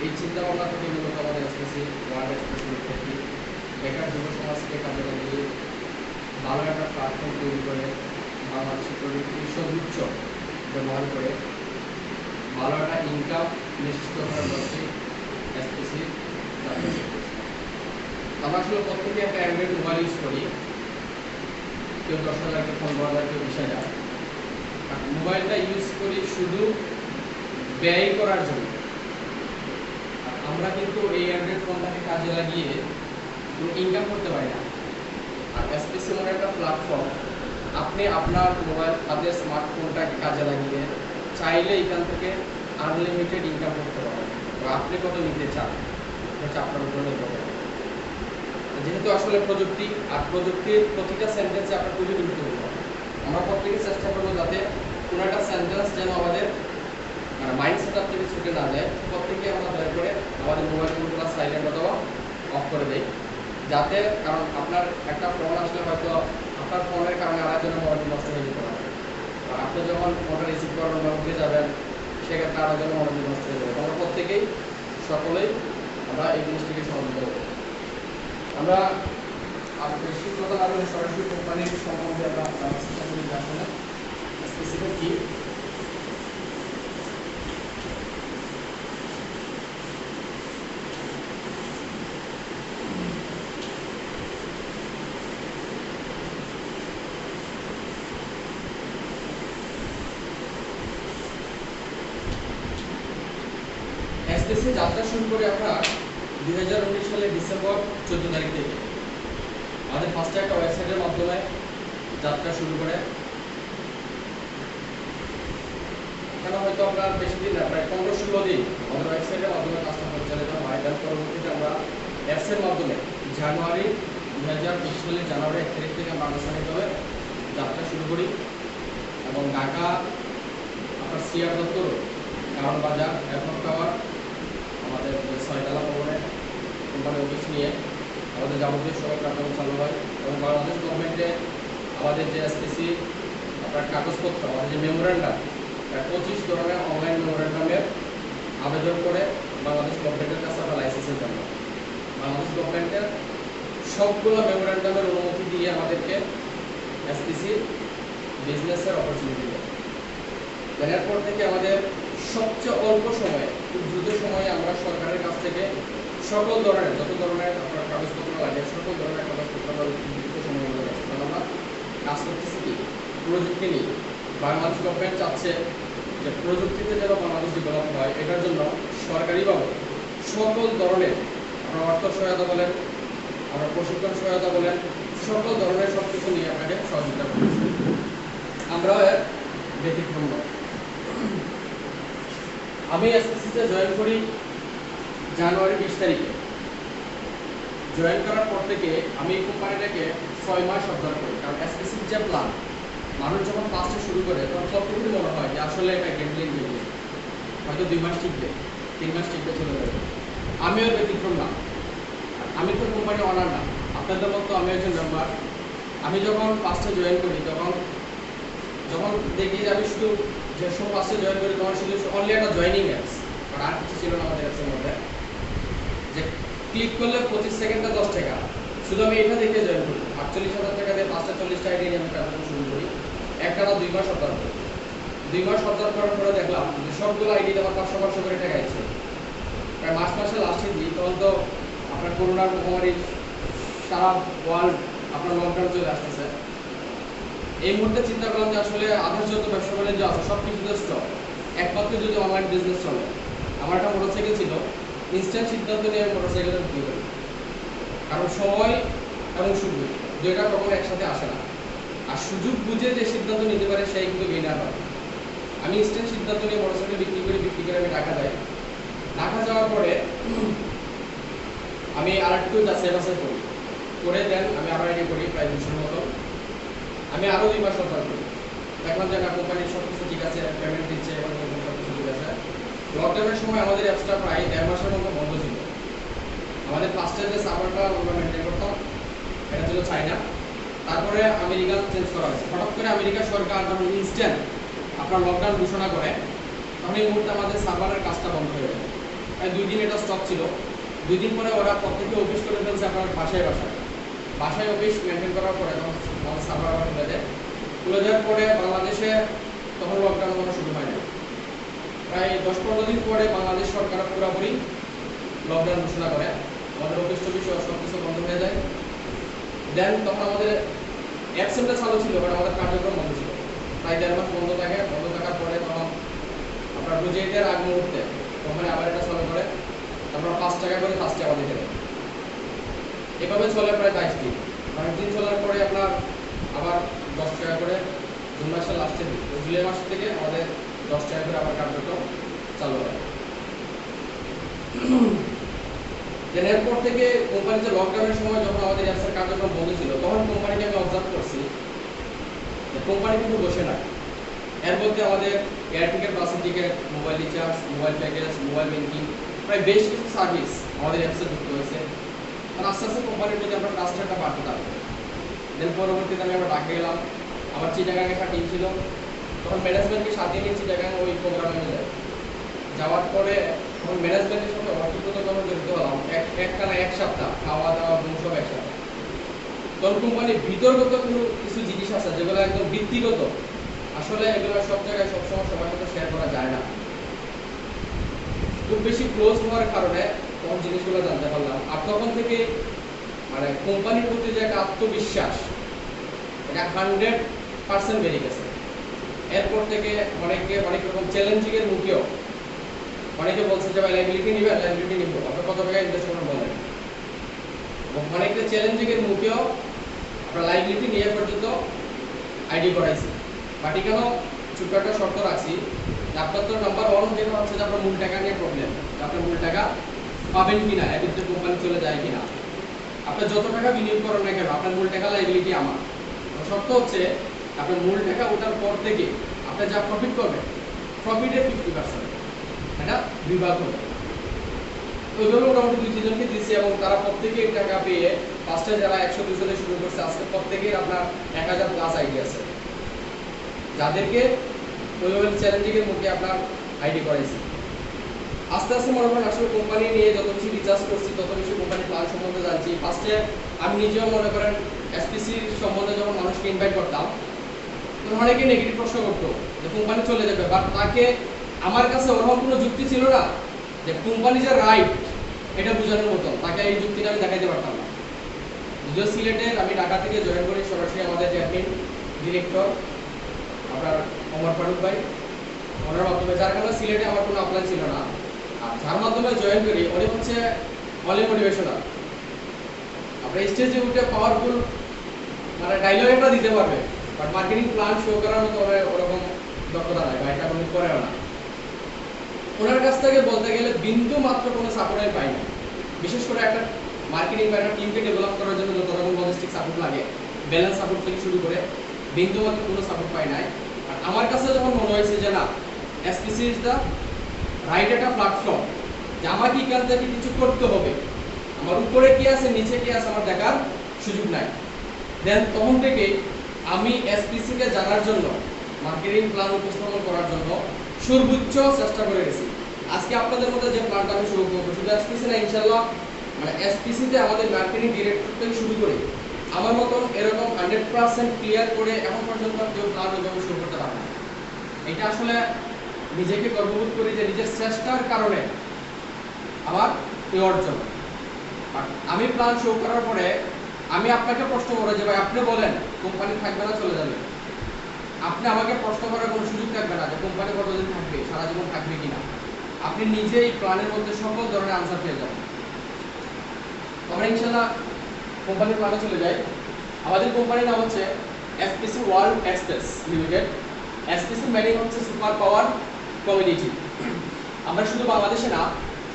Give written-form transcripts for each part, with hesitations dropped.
এই চিন্তা ভাবনা থেকে মূলত আমাদের এসপিসি ওয়ার্ল্ড এক্সপ্রেস লিখেছি বেকার যুব সমাজকে কাজে লাগিয়ে ভালো একটা প্ল্যাটফর্ম তৈরি করে বাংলাদেশের প্রযুক্তির সর্বোচ্চ ব্যবহার করে ভালো একটা ইনকাম নিশ্চিত করার লক্ষ্যে এসপিসি আমরা আসলে প্রত্যেকে একটা অ্যান্ড্রয়েড মোবাইল ইউজ করি, কেউ 10,000, কেউ 15,000, কেউ 20,000। মোবাইলটা ইউজ করি শুধু ব্যয় করার জন্য। আমরা কিন্তু এই অ্যান্ড্রয়েড ফোনটাকে কাজে লাগিয়ে কোনো ইনকাম করতে পারি না। আর এসপিসি মনে একটা প্ল্যাটফর্ম, আপনি আপনার মোবাইল আপনার স্মার্টফোনটাকে কাজে লাগিয়ে চাইলে এখান থেকে আনলিমিটেড ইনকাম করতে পারেন। আপনি কত নিতে চান হচ্ছে আপনার উপর নির্ভর করে। যেহেতু আসলে প্রযুক্তি আর প্রযুক্তির প্রতিটা সেন্টেন্সে আপনার খুবই গুরুত্বপূর্ণ। আমরা প্রত্যেকে চেষ্টা করবো যাতে কোনো একটা সেন্টেন্স যেন আমাদের মানে মাইন্ড সেট আপ থেকে ছুটে না যায়। প্রত্যেকে আমরা দয়া করে আমাদের মোবাইল ফোনগুলো সাইলেন্ট অথবা অফ করে দেয়, যাতে কারণ আপনার একটা ফোন আসলে হয়তো আপনার ফোনের কারণে আরেকজনের মোবাইল নষ্ট হয়ে যেতে পারে। আপনি যখন ফোনটা রিসিভ করার বা উঠে যাবেন সেক্ষেত্রে আরেকজনের মোবাইল নষ্ট হয়ে যাবে। আমরা প্রত্যেকেই সকলেই আমরা এই জিনিসটিকে সহযোগিতা করব। আমরা বেশি কথা না বলে সরাসরি কোম্পানির সম্বন্ধে আমরা চেষ্টা করি যে আসলে স্পেসিফিক কি। এসপিসি যাত্রা শুরু করে আমরা 2019 সালের ডিসেম্বর 14 তারিখ থেকে আমাদের ফার্স্ট একটা ওয়েবসাইটের মাধ্যমে যাত্রা শুরু করে। এখানে হয়তো আপনার বেশি দিন না, প্রায় 15-16 দিন আমাদের ওয়েবসাইটের মাধ্যমে কাজটা পরিচালিত হয়। তার পরবর্তীতে আমরা অ্যাপসের মাধ্যমে জানুয়ারি 2020 সালের জানুয়ারি 1 তারিখ থেকে আমরা আনুষ্ঠানিকভাবে যাত্রা শুরু করি এবং ঢাকা আপনার সিআর দত্তর কারণ বাজার এয়ারপোর্ট টাওয়ার আমাদের 6তলা ভবনে কোম্পানি অফিস নিয়ে আমাদের যাবতীয় সব কার্যক্রম চালু হয় এবং বাংলাদেশ গভর্নমেন্টে আমাদের যে এসপিসি আপনার কাগজপত্র আমাদের যে মেমোরেন্ডাম 25 ধরনের অনলাইন মেমোরেন্ডামের আবেদন করে বাংলাদেশ গভর্নমেন্টের কাছে আমরা লাইসেন্সের জন্য বাংলাদেশ গভর্নমেন্টের সবগুলো মেমোরেন্ডামের অনুমতি দিয়ে আমাদেরকে এসপিসি বিজনেসের অপরচুনিটি দেয়। এরপর থেকে আমাদের সবচেয়ে অল্প সময়ে খুব দ্রুত সময়ে আমরা সরকারের কাছ থেকে সকল ধরনের যত ধরনের আপনার কাগজপত্র লাগে সকল ধরনের কাগজপত্র আমরা দ্রুত সময়ে কারণ আমরা কাজ করতেছি কি প্রযুক্তি নিয়ে। বাংলাদেশ গভর্নমেন্ট চাচ্ছে যে প্রযুক্তিতে যেন বাংলাদেশ ডেভেলপ হয়, এটার জন্য সরকারিভাবে সকল ধরনের আমরা অর্থ সহায়তা বলেন, আমরা প্রশিক্ষণ সহায়তা বলেন, সকল ধরনের সব কিছু নিয়ে আপনাকে সহযোগিতা করতেছি। আমরাও এর ব্যতিক্রম নয়। আমি এসপিসিতে জয়েন করি জানুয়ারি 20 তারিখে। জয়েন করার পর থেকে আমি এই কোম্পানিটাকে 6 মাস অবজার্ভ করি, কারণ এসপিসির যে প্ল্যান মানুষ যখন কাজটা শুরু করে তখন সবটুকুই মনে হয় যে আসলে এটা গেমলিং বিজনেস, হয়তো 2 মাস টিকবে, 3 মাস টিকবে, চলে যাবে। আমিও ব্যতিক্রম না, আমি তো কোম্পানি অনার না, আপনাদের মতো আমি একজন মেম্বার। আমি যখন ফার্স্টে জয়েন করি যখন দেখি যে আমি শুধু যে সব ফার্স্টে জয়েন করি তখন শুধু অনলি একটা জয়েনিং অ্যাপস, আর কিছু ছিল না আমাদের অ্যাপসের মধ্যে, যে ক্লিক করলে 25 সেকেন্ডে 10 টাকা, শুধু আমি এটা দেখে জয়েন করি। 48,000 টাকা দিয়ে 5টা 40টা আইডি নিয়ে আমি কাজ শুরু করি। একটানা 2 মাস অবজার্ভ করি। 2 মাস অবজার্ভ করার পরে দেখলাম যে সবগুলো আইডিতে আমার 500 করে টাকা আসছে। প্রায় মাসের লাস্টের দিন তখন তো আপনার করোনার মহামারী সারা ওয়ার্ল্ড আপনার লকডাউন চলে আসতেছে। এই মুহূর্তে চিন্তা করলাম যে আসলে আদার্স যত ব্যবসা বাণিজ্য আছে সব কিছু স্টপ, একমাত্র যদি অনলাইন বিজনেস চলে। আমার একটা মোটরসাইকেল ছিল, ইনস্ট্যান্ট সিদ্ধান্ত নিয়ে আমি মোটরসাইকেলটা বিক্রি করি, কারণ সময় এবং সুযোগ দুইটা কখনো একসাথে আসে না। আর সুযোগ বুঝে যে সিদ্ধান্ত নিতে পারে সেই কিন্তু গেইনার হয়। আমি ইনস্ট্যান্ট সিদ্ধান্ত নিয়ে মোটরসাইকেল বিক্রি করে আমি ঢাকা যাই। ঢাকা যাওয়ার পরে আমি আরেকটু যাচাই বাছাই করি, করে দেন আমি আরও আইডি করি প্রায় 200 মতো। আমি আরও 2 মাস অবজার্ভ করি, দেখলাম যে না কোম্পানির সব কিছু ঠিক আছে, পেমেন্ট দিচ্ছে এবং সব কিছু ঠিক আছে। লকডাউনের সময় আমাদের অ্যাপসটা প্রায় 1.5 মাসের মতো বন্ধ ছিল। আমাদের ফার্স্টে যে সার্ভারটা আমরা মেনটেন করতাম এটা ছিল চায়না, তারপরে আমেরিকা চেঞ্জ করা হয়েছে। হঠাৎ করে আমেরিকা সরকার যখন ইনস্ট্যান্ট আপনার লকডাউন ঘোষণা করে তখন এই মুহূর্তে আমাদের সার্ভারের কাজটা বন্ধ হয়ে যায়। 2 দিন এটা স্টক ছিল। 2 দিন পরে ওরা প্রত্যেকে অফিস করে ফেলছে আপনার বাসায় অফিস মেনটেন করার পরে তখন আমাদের সার্ভার আবার খুলে দেওয়ার পরে বাংলাদেশে তখন লকডাউন করা শুরু হয় না। প্রায় 10-15 দিন পরে বাংলাদেশ সরকার পুরোপুরি লকডাউন ঘোষণা করে, আমাদের অফিস টফিস সব কিছু বন্ধ হয়ে যায়। দেন তখন আমাদের অ্যাপসেন্টটা চালু ছিল, বাট আমাদের কার্যক্রম বন্ধ ছিল, প্রায় 1.5 মাস বন্ধ থাকে। বন্ধ থাকার পরে তখন আপনার প্রজেক্টের আগ মুহূর্তে কোম্পানি আবার এটা চালু করে, তারপর 5 টাকা করে ফার্স্টে আমাদের দেয়। এভাবে চলে প্রায় 22 দিন। অনেক দিন চলার পরে আপনার আবার 10 টাকা করে জুন মাসের লাস্টের দিন, জুলাই মাস থেকে আমাদের 10 টাকা করে আবার কার্যক্রম চালু হয়। দেন এরপর থেকে কোম্পানিতে লকডাউনের সময় যখন আমাদের অ্যাপসের কার্যক্রম বন্ধ ছিল, তখন কোম্পানিকে আমি অবজার্ভ করছি কোম্পানি কিন্তু বসে না। এর মধ্যে আমাদের এয়ার টিকেট, বাসের ticket, mobile recharge, mobile package, mobile banking, প্রায় বেশ কিছু সার্ভিস আমাদের অ্যাপসে যুক্ত হয়েছে। আস্তে আস্তে কোম্পানির প্রতি আমরা ট্রাস্টটা বাড়তে থাকবে। দেন পরবর্তীতে আমি আবার ঢাকা গেলাম, আমার চিটাগাংয়ে একটা টিম ছিল, তখন ম্যানেজমেন্টকে সাথে নিয়ে চিটাগাং ওই প্রোগ্রামে যায়। যাওয়ার পরে তখন ম্যানেজমেন্টের সাথে অর্থগত যখন জড়িত হলাম, একটানা 1 সপ্তাহ খাওয়া দাওয়া ঘুম সব একসাথে। তখন কোম্পানির ভিতরগত কিছু জিনিস আছে যেগুলো একদম ব্যক্তিগত, আসলে এগুলো সব জায়গায় সবসময় সবার সাথে শেয়ার করা যায় না। খুব বেশি ক্লোজ হওয়ার কারণে তখন জিনিসগুলো জানতে পারলাম। আর তখন থেকে মানে কোম্পানির প্রতি যে একটা আত্মবিশ্বাস, এটা 100% বেড়ে গেছে। এরপর থেকে অনেক রকম চ্যালেঞ্জিং এর মুখেও অনেকে বলছে যে ভাই লাইবিলিটি নিবেন, লাইবিলিটি নিব, আপনি কত টাকা ইনভেস্ট করবেন বলেন। এবং অনেকটা চ্যালেঞ্জিং এর মুখেও আমরা লাইবিলিটি নিয়ে পর্যন্ত আইডি করাইছি। বাট এখানেও ছোট্ট একটা শর্ত রাখছি, আপনার তো নাম্বার 1 যেটা হচ্ছে যে আপনার মূল টাকা নিয়ে প্রবলেম, আপনার মূল টাকা পাবেন কিনা, এর ভিতরে কোম্পানি চলে যায় কিনা। আপনি যত টাকা বিনিয়োগ করেন না কেন, আপনার মূল টাকা লাইবিলিটি আমার। শর্ত হচ্ছে আপনার মূল টাকা ওঠার পর থেকে আপনি যা প্রফিট করবেন, প্রফিটের 50% এটা বিভাগ হবে। ওইভাবে মোটামুটি 2-3 জনকে দিয়েছি এবং তারা প্রত্যেকেই টাকা পেয়ে ফার্স্টে যারা 100-200 জনে শুরু করছে, আজকে প্রত্যেকের আপনার 1000+ আইডি আছে, যাদেরকে ওইভাবে চ্যালেঞ্জিং এর মুখে আপনার আইডি করাইছি। আস্তে আস্তে মনে করেন আসলে কোম্পানি নিয়ে যত বেশি রিসার্চ করছি, তত বেশি কোম্পানির প্ল্যান সম্বন্ধে জানছি। ফার্স্টে আমি নিজেও মনে করেন এসপিসি সম্বন্ধে যখন মানুষকে ইনভাইট করতাম, তখন অনেকে নেগেটিভ প্রশ্ন করতো যে কোম্পানি চলে যাবে, বাট তাকে আমার কাছে ওরকম কোনো যুক্তি ছিল না যে কোম্পানি যে রাইট এটা বোঝানোর মতো, তাকে এই যুক্তিটা আমি দেখাইতে পারতাম না। যদিও সিলেটের আমি ঢাকা থেকে জয়েন করি সরাসরি আমাদের যে অ্যাডমিন ডিরেক্টর আপনার অমর ফারুক ভাই, ওনার মাধ্যমে, যার কারণে সিলেটে আমার কোনো অ্যাপ্লাই ছিল না। আর যার মাধ্যমে জয়েন করি উনি হচ্ছে অনলি মোটিভেশনাল। আপনার স্টেজে উঠে পাওয়ারফুল মানে ডায়লগ একটা দিতে পারবে, বাট মার্কেটিং প্ল্যান শো করার মতো ওরকম দক্ষতা নাই বা এটা উনি করেও না। ওনার কাছ থেকে বলতে গেলে বিন্দু মাত্র কোনো সাপোর্ট আমি পাই না। বিশেষ করে একটা মার্কেটিং বা একটা টিমকে ডেভেলপ করার জন্য যত রকম লজিস্টিক সাপোর্ট লাগে, ব্যালেন্স সাপোর্ট থেকে শুরু করে বিন্দু মাত্র কোনো সাপোর্ট পাই নাই। আর আমার কাছে যখন মনে হয়েছে যে না, এসপিসি ইজ দ্য রাইট একটা প্ল্যাটফর্ম, যে আমাকে এখান থেকে কিছু করতে হবে, আমার উপরে কি আছে নিচে কি আছে আমার দেখার সুযোগ নাই। দেন তখন থেকে আমি এসপিসিকে জানার জন্য, মার্কেটিং প্ল্যান উপস্থাপন করার জন্য সর্বোচ্চ চেষ্টা করে গেছি। আজকে আপনাদের মধ্যে যে প্ল্যানটা আমি শুরু করবো, শুধু এসপিসি না, ইনশাল্লাহ মানে এসপিসিতে আমাদের মার্কেটিং ডিরেক্টর থেকে শুরু করে আমার মতন এরকম 100% ক্লিয়ার করে এখন পর্যন্ত কেউ প্ল্যান ওইভাবে শুরু করতে পারে না। এটা আসলে নিজেকে গর্ববোধ করি যে নিজের চেষ্টার কারণে আমার এই অর্জন। আমি প্ল্যান শো করার পরে আমি আপনাকে প্রশ্ন করবো যে ভাই আপনি বলেন কোম্পানি থাকবে না চলে যাবে, আপনি আমাকে প্রশ্ন করার কোনো সুযোগ থাকবে না যে কোম্পানি কতদিন থাকবে, সারা জীবন থাকবে কিনা। আপনি নিজেই প্ল্যানের মধ্যে সকল ধরনের আনসার পেয়ে যাবেন। আমরা ইনশাল্লাহ কোম্পানির প্ল্যানে চলে যাই। আমাদের কোম্পানির নাম হচ্ছে SPC world express limited. SPC meaning হচ্ছে সুপার পাওয়ার কমিউনিটি। আমরা শুধু বাংলাদেশে না,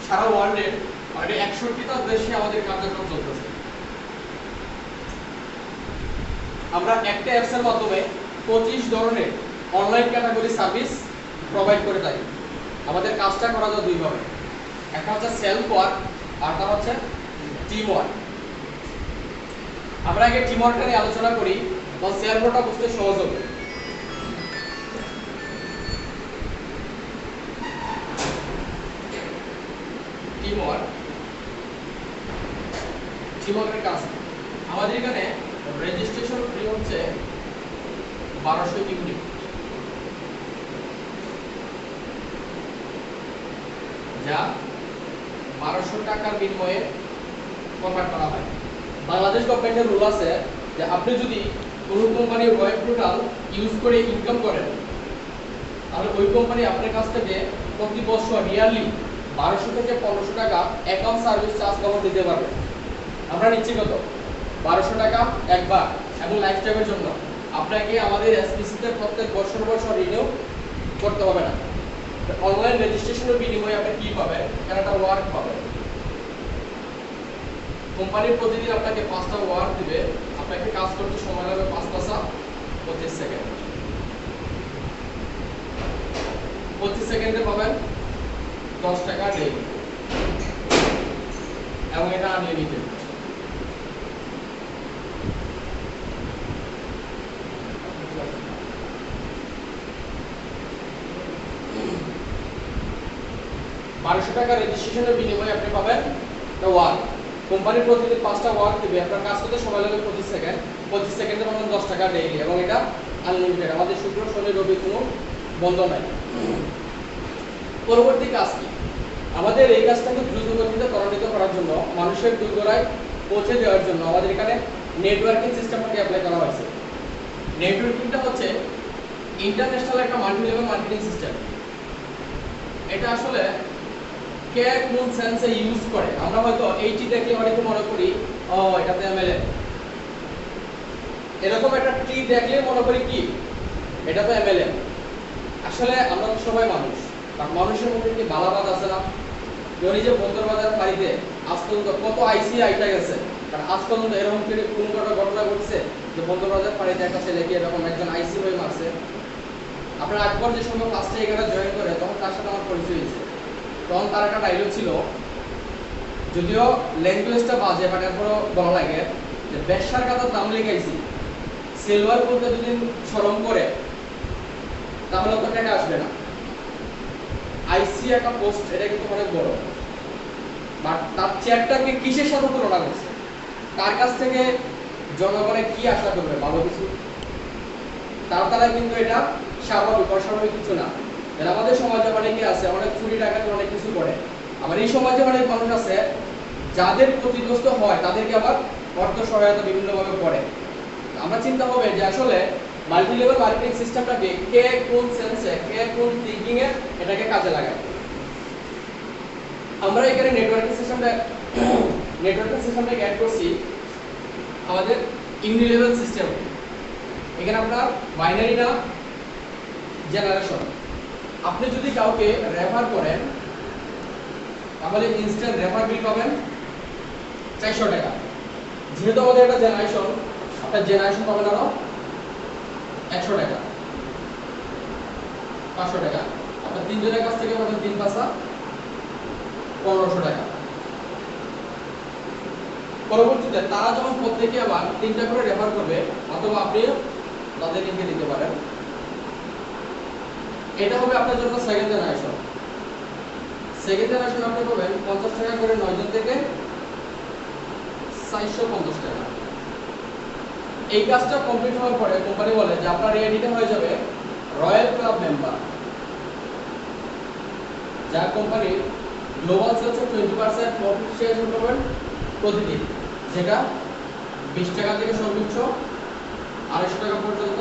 সারা ওয়ার্ল্ডের মানে 61টা দেশে আমাদের কার্যক্রম চলতেছে। আমরা একটা অ্যাপসের মাধ্যমে 25 ধরনের অনলাইন ক্যাটাগরি সার্ভিস প্রোভাইড করে থাকি। আমাদের কাজটা করা যায় দুইভাবে, একটা হচ্ছে সেলফ ওয়ার্ক আর একটা হচ্ছে টিম ওয়ার্ক। আমরা আগে টিম ওয়ার্কটা নিয়ে আলোচনা করি, তো সেলফ ওয়ার্কটা বুঝতে সহজ হবে। টিমওয়ার্কের কাজ আমাদের এখানে রেজিস্ট্রেশন ফি হচ্ছে 1200 ইউনিট, যা 1200 টাকার বিনিময়ে কনভার্ট করা হয়। বাংলাদেশ গভর্নমেন্টের রুল আছে যে আপনি যদি কোনো কোম্পানির ওয়েব পোর্টাল ইউজ করে ইনকাম করেন, তাহলে ওই কোম্পানি আপনার কাছ থেকে প্রতি বছর ইয়ারলি 1200 থেকে 1500 টাকা অ্যাকাউন্ট সার্ভিস চার্জ কভার দিতে পারবে। আমরা নিচ্ছি কত? 1200 টাকা একবার এবং লাইফ টাইমের জন্য। আপনাকে আমাদের এসপিসিতে প্রত্যেক বছর রিনিউ করতে হবে না। অনলাইন রেজিস্ট্রেশনের বিনিময়ে আপনি কি পাবেন? একটা ওয়ার্ক পাবেন। কোম্পানি প্রতিদিন আপনাকে 5টা ওয়ার্ক দিবে, আপনাকে কাজ করতে সময় লাগবে 5 + 25 সেকেন্ড। 25 সেকেন্ডে পাবেন 10 টাকা ডেইলি এবং এটা আনলিমিটেড। টাকা রেজিস্ট্রেশনের বিনিময়ে আপনি পাবেন ওয়ার্ক। কোম্পানি প্রতিদিন 5টা ওয়ার্ক দিবে, আপনার কাজ করতে সময় লাগবে 25 সেকেন্ড। 25 সেকেন্ডে পাবেন 10 টাকা ডেইলি এবং এটা আনলিমিটেড। আমাদের শুক্র শনি রবি কোনো বন্ধ নাই। পরবর্তী কাজ কি? আমাদের এই কাজটাকে দ্রুতগতিতে ত্বরান্বিত করার জন্য, মানুষের দোরগোড়ায় পৌঁছে দেওয়ার জন্য আমাদের এখানে নেটওয়ার্কিং সিস্টেমটাকে অ্যাপ্লাই করা হয়েছে। নেটওয়ার্কিংটা হচ্ছে ইন্টারন্যাশনাল একটা মাল্টি লেভেল মার্কেটিং সিস্টেম। এটা আসলে কে কোন সেন্সে ইউজ করে, আমরা হয়তো এইটি দেখলে অনেকে মনে করি ও এটাতে এমএলএম, এরকম একটা ট্রি দেখলে মনে করি কি এটা তো এমএলএম। আসলে আমরা তো সবাই মানুষ, আর মানুষের মধ্যে কি বালাবাদ আছে না? ধরি যে বন্দরবাজার বাড়িতে আজ পর্যন্ত কত আইসি আইটা গেছে, কারণ আজ পর্যন্ত এরকম কোন ঘটনা ঘটছে যে বন্দরবাজার বাড়িতে একটা ছেলেকে এরকম একজন আইসি হয়ে মারছে। আপনার আকবর যে সময় ফার্স্টে এখানে জয়েন করে তখন তার সাথে আমার পরিচয় হয়েছে। তখন তার একটা ডায়লগ ছিল, যদিও ল্যাঙ্গুয়েজটা বাজে বাট এরপরও বলা লাগে যে ব্যবসার কাতার দাম লেগাইছি, সিলভার বলতে যদি শরম করে তাহলে তো টাকা আসবে না। আইসি একটা পোস্ট, এটা কিন্তু অনেক বড়, বাট তার চেয়ারটাকে কিসের সাথে তুলনা করছে? তার কাছ থেকে জনগণে কি আশা করবে? ভালো কিছু। তার দ্বারা কিন্তু এটা স্বাভাবিক, অস্বাভাবিক কিছু না। আমাদের সমাজে অনেকে আছে অনেক চুরি ডাকাতি অনেক কিছু করে, আবার এই সমাজে অনেক মানুষ আছে যাদের ক্ষতিগ্রস্ত হয় তাদেরকে আবার অর্থ সহায়তা বিভিন্নভাবে করে। আমরা চিন্তা হবে যে আসলে মাল্টি লেভেল মার্কেটিং সিস্টেমটাকে কে কোন সেন্সে, কে কোন থিংকিং এ এটাকে কাজে লাগায়। আমরা এখানে নেটওয়ার্কিং সিস্টেমটাকে অ্যাড করছি আমাদের ইউনি লেভেল সিস্টেম। এখানে আপনার বাইনারি না জেনারেশন। আপনি যদি কাউকে রেফার করেন তাহলে ইনস্ট্যান্ট রেফার বিল পাবেন 400 টাকা। যেহেতু আমাদের একটা জেনারেশন, আপনার জেনারেশন পাবেন আরো 100 টাকা, 500 টাকা। আপনার তিনজনের কাছ থেকে পাবেন 3 × 5 = 1500 টাকা। পরবর্তীতে তারা যখন প্রত্যেকে আবার 3টা করে রেফার করবে, অথবা আপনি তাদেরকে দিতে পারেন, এটা হবে আপনার জন্য সেকেন্ড জেনারেশন। সেকেন্ড জেনারেশন আপনি পাবেন 50 টাকা করে 9 জন থেকে 450 টাকা। এই কাজটা কমপ্লিট হওয়ার পরে কোম্পানি বলে যে আপনার রেডিটা হয়ে যাবে রয়্যাল ক্লাব মেম্বার, যা কোম্পানির গ্লোবাল সেলসে 20% প্রফিট শেয়ার করবেন প্রতিদিন, যেটা 20 টাকা থেকে সর্বোচ্চ 250 টাকা পর্যন্ত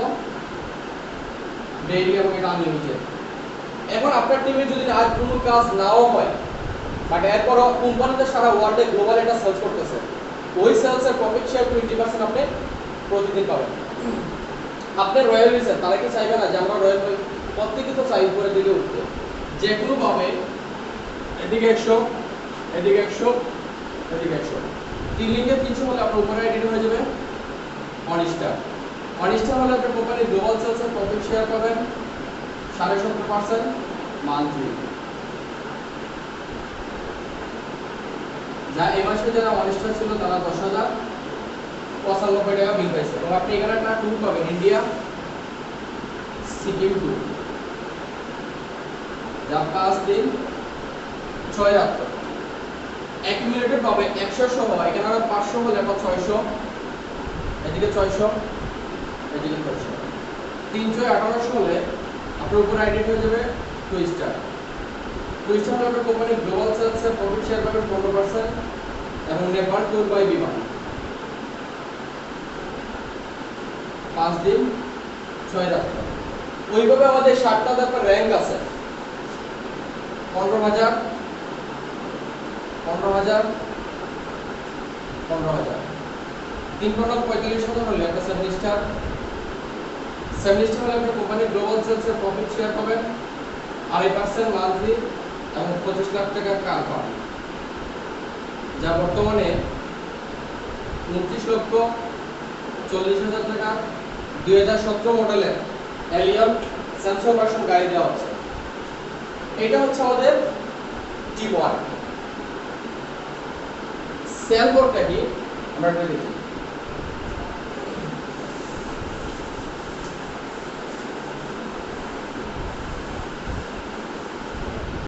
ডেইলি এবং এটা আনলিমিটেড। এখন আপনার টিমে যদি আজ কোনো কাজ নাও হয়, বাট এরপরও কোম্পানিতে সারা ওয়ার্ল্ডে গ্লোবাল এটা সেলস করতেছে, ওই সেলসের প্রফিট শেয়ার 20% আপনি প্রতিদিন পাবেন। আপনার রয়্যাল রিসেল তারা কি চাইবে না যে আমরা রয়্যাল হই? প্রত্যেকে তো চাই উপরে দিকে উঠতে, যে কোনো ভাবে এদিকে 100, এদিকে 100, এদিকে 100, 3 লিঙ্গে 300 হলে আপনার উপরে এডিট হয়ে যাবে 1 স্টার। 1 স্টার হলে আপনার কোম্পানির গ্লোবাল সেলসের প্রফিট শেয়ার পাবেন 70% মান্থলি, যা এই মাসে যারা 1 স্টার ছিল তারা 10,095 টাকা বিল পাইছে। এবং আপনি এখানে একটা ট্যুর পাবেন, ইন্ডিয়া সিকিম ট্যুর, যা 5 দিন 6 রাত অ্যাকুমুলেটেড পাবে 100 সহ, এখানে আরো 500 হলে বা 600, এদিকে 600, এদিকে 600, 318 হলে আপনার উপরে আইডেন্টি হয়ে যাবে 2 স্টার। 2 স্টার হলে আপনার কোম্পানি গ্লোবাল সেলসে প্রফিট শেয়ার পাবেন 15% এবং নেপাল ট্যুর বাই বিমান 5 দিন 6 রাত। ওইভাবে আমাদের 7টা ব্যাপার র‍্যাঙ্ক আছে, 15,000, 15,000, 15,000, 3,45,000 হলে একটা 7 স্টার। 7 স্টার হলে আপনার কোম্পানি গ্লোবাল সেলসে প্রফিট শেয়ার পাবেন 2.5% মান্থলি এবং 25 লাখ টাকা কার পাবেন, যা বর্তমানে 29,40,000 টাকা 2017 মডেলের এলিয়ন স্যামসাং ভার্সন গাড়ি দেওয়া হচ্ছে। এটা হচ্ছে আমাদের টি1। সেল বোর্ডটা কি আমরা একটু দেখি।